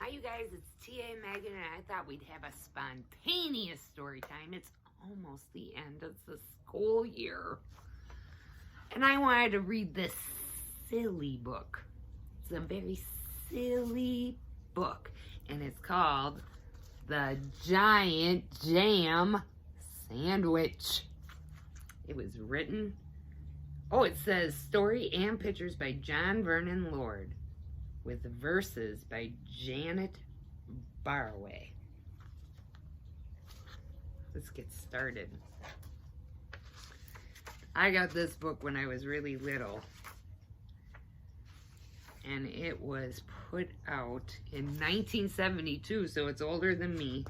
Hi, you guys. It's T.A. Megan, and I thought we'd have a spontaneous story time. It's almost the end of the school year. And I wanted to read this silly book. It's a very silly book, and it's called The Giant Jam Sandwich. It was written, it says story and pictures by John Vernon Lord, with verses by Janet Barway. Let's get started. I got this book when I was really little, and it was put out in 1972, so it's older than me.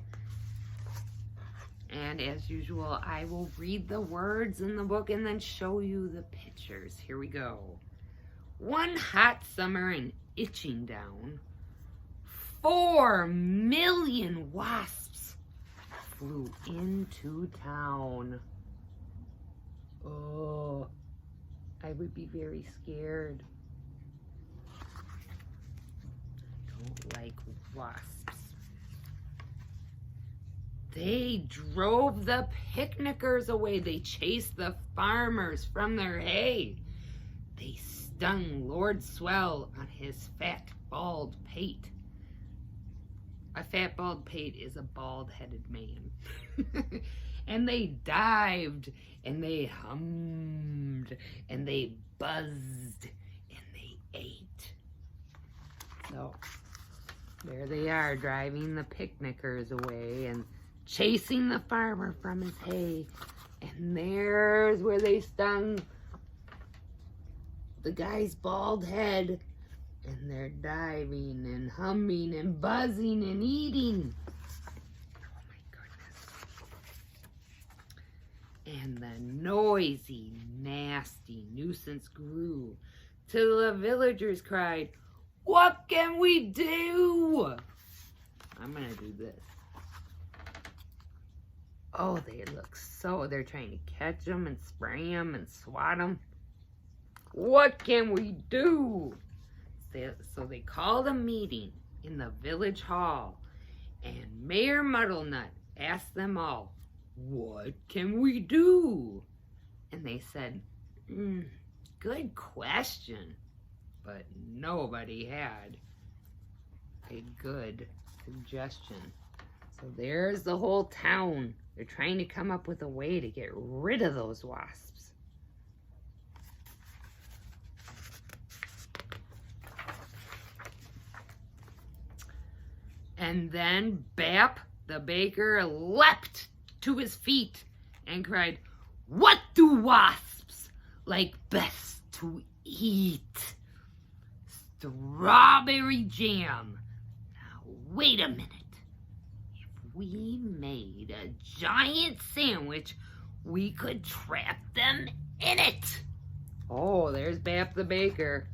And as usual, I will read the words in the book and then show you the pictures. Here we go. One hot summer in Itchingdown, 4 million wasps flew into town. Oh, I would be very scared. I don't like wasps. They drove the picnickers away. They chased the farmers from their hay. They stung Lord Swell on his fat, bald pate. A fat, bald pate is a bald-headed man. And they dived, and they hummed, and they buzzed, and they ate. So, there they are, driving the picnickers away, and chasing the farmer from his hay. And there's where they stung the guy's bald head, and they're diving and humming and buzzing and eating. Oh my goodness. And the noisy, nasty nuisance grew till the villagers cried, "What can we do?" I'm gonna do this. Oh, they look they're trying to catch them and spray them and swat them. What can we do? So they called a meeting in the village hall, and Mayor Muddlenut asked them all, "What can we do?" And they said, "Good question," but nobody had a good suggestion. So there's the whole town. They're trying to come up with a way to get rid of those wasps. And then Bap the baker leapt to his feet and cried, "What do wasps like best to eat? Strawberry jam. Now wait a minute. If we made a giant sandwich, we could trap them in it." Oh, there's Bap the baker.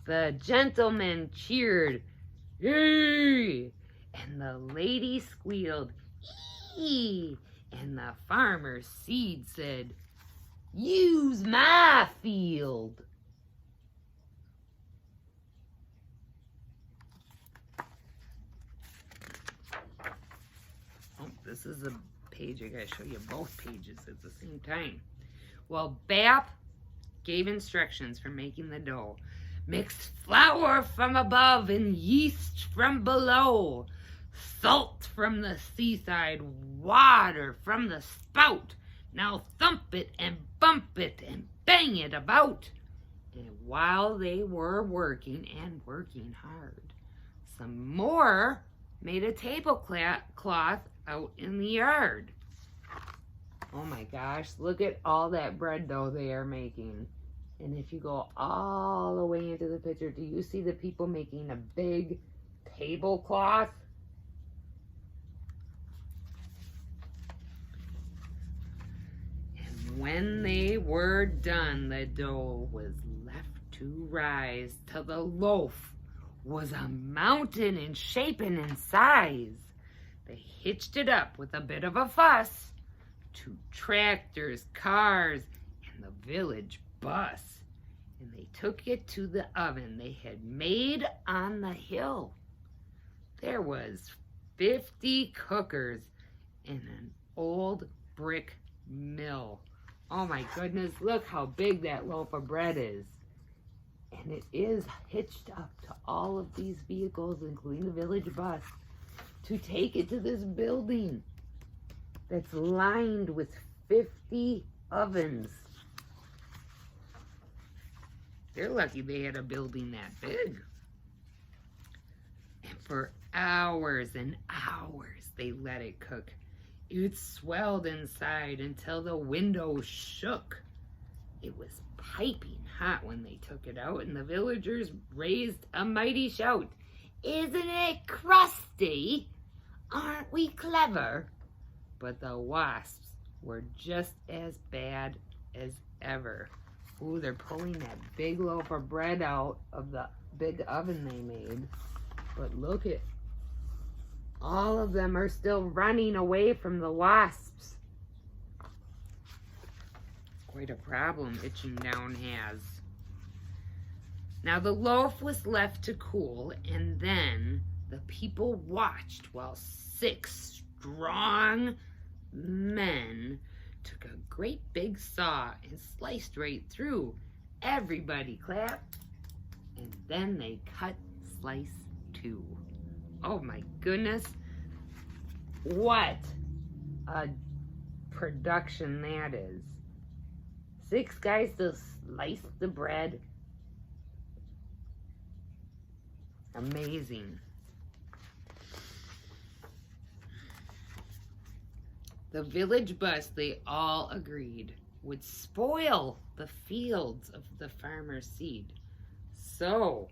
The gentleman cheered, "Yay!" And the lady squealed, "Ee!" And the farmer's seed said, "Use my field." Oh, this is a page. I gotta show you both pages at the same time. Well, Bap gave instructions for making the dough. "Mix flour from above and yeast from below, salt from the seaside, water from the spout. Now thump it and bump it and bang it about." And while they were working and working hard, some more made a tablecloth out in the yard. Oh my gosh, look at all that bread dough they are making. And if you go all the way into the picture, do you see the people making a big tablecloth? And when they were done, the dough was left to rise till the loaf was a mountain in shape and in size. They hitched it up with a bit of a fuss to tractors, cars, and the village bus. and they took it to the oven they had made on the hill. There was 50 cookers in an old brick mill. Oh my goodness, look how big that loaf of bread is. And it is hitched up to all of these vehicles, including the village bus, to take it to this building that's lined with 50 ovens. They're lucky they had a building that big. And for hours and hours, they let it cook. It swelled inside until the windows shook. It was piping hot when they took it out, and the villagers raised a mighty shout. "Isn't it crusty? Aren't we clever?" But the wasps were just as bad as ever. Ooh, they're pulling that big loaf of bread out of the big oven they made. But look at, all of them are still running away from the wasps. Quite a problem Itching Down has. Now the loaf was left to cool, and then the people watched while 6 strong men took a great big saw and sliced right through. Everybody clapped, and then they cut slice 2. Oh my goodness, what a production that is. 6 guys to slice the bread. Amazing. The village bus, they all agreed, would spoil the fields of the farmer's seed. So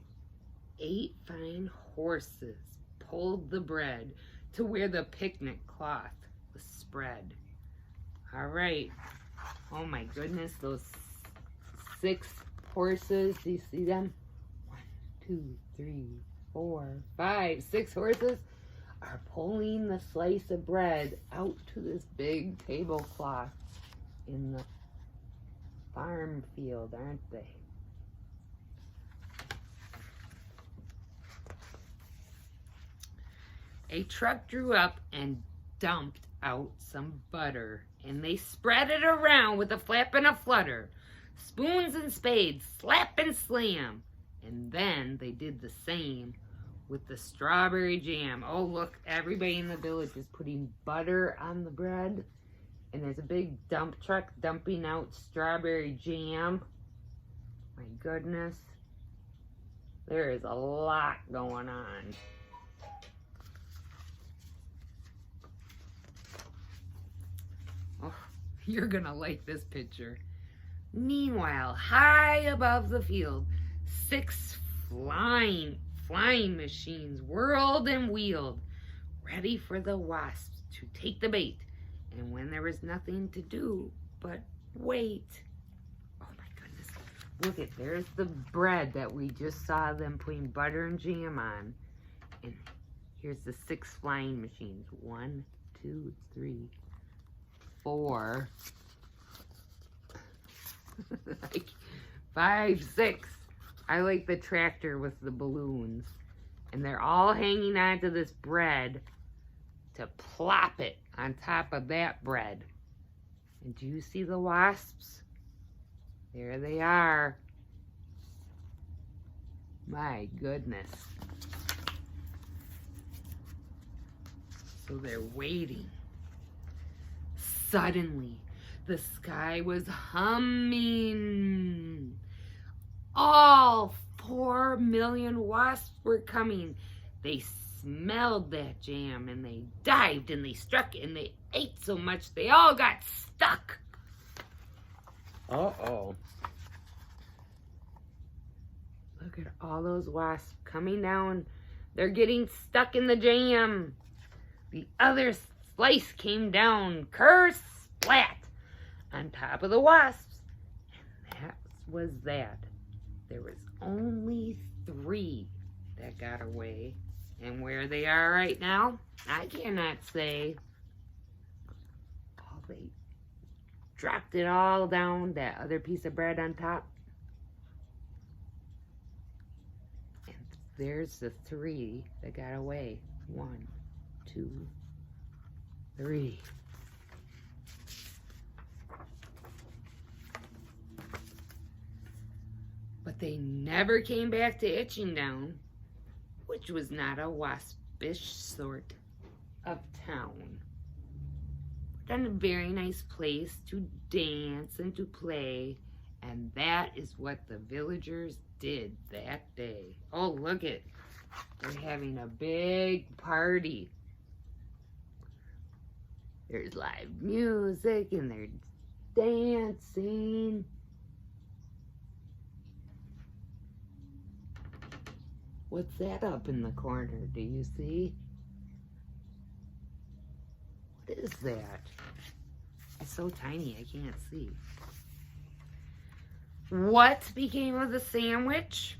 8 fine horses pulled the bread to where the picnic cloth was spread. All right. Oh my goodness, those 6 horses, do you see them? 1, 2, 3, 4, 5, 6 horses are pulling the slice of bread out to this big tablecloth in the farm field, aren't they? A truck drew up and dumped out some butter, and they spread it around with a flap and a flutter. Spoons and spades, slap and slam. And then they did the same with the strawberry jam. Oh, look, everybody in the village is putting butter on the bread. And there's a big dump truck dumping out strawberry jam. My goodness. There is a lot going on. Oh, you're gonna like this picture. Meanwhile, high above the field, 6 flying machines whirled and wheeled, ready for the wasps to take the bait. And when there was nothing to do but wait. Oh my goodness. Look at, there's the bread that we just saw them putting butter and jam on. And here's the 6 flying machines. 1, 2, 3, 4. 5, 6. I like the tractor with the balloons. And they're all hanging onto this bread to plop it on top of that bread. And do you see the wasps? There they are. My goodness. So they're waiting. Suddenly, the sky was humming. All 4 million wasps were coming. They smelled that jam, and they dived, and they struck, and they ate so much they all got stuck. Uh-oh. Look at all those wasps coming down. They're getting stuck in the jam. The other slice came down, ker-splat, on top of the wasps. And that was that. There was only 3 that got away. And where they are right now, I cannot say. Oh, they dropped it all down, that other piece of bread on top. there's the 3 that got away. 1, 2, 3. But they never came back to Itchingdown, which was not a waspish sort of town, but a very nice place to dance and to play, and that is what the villagers did that day. Oh, look it. They're having a big party. There's live music and they're dancing. What's that up in the corner? Do you see? What is that? It's so tiny I can't see. What became of the sandwich?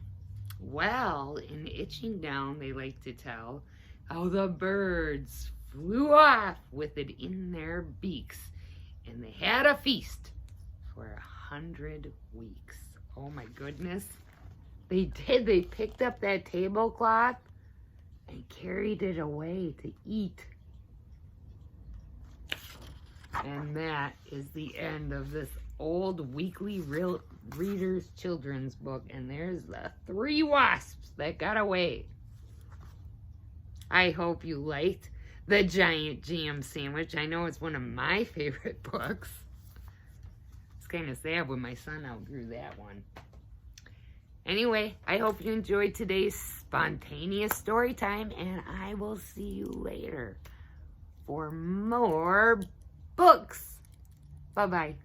Well, in Itchingdown, they like to tell how the birds flew off with it in their beaks, and they had a feast for 100 weeks. Oh my goodness. They did. They picked up that tablecloth and carried it away to eat. And that is the end of this old weekly reader's children's book. And there's the 3 wasps that got away. I hope you liked the giant jam sandwich. I know it's one of my favorite books. It's kind of sad when my son outgrew that one. Anyway, I hope you enjoyed today's spontaneous story time, and I will see you later for more books. Bye-bye.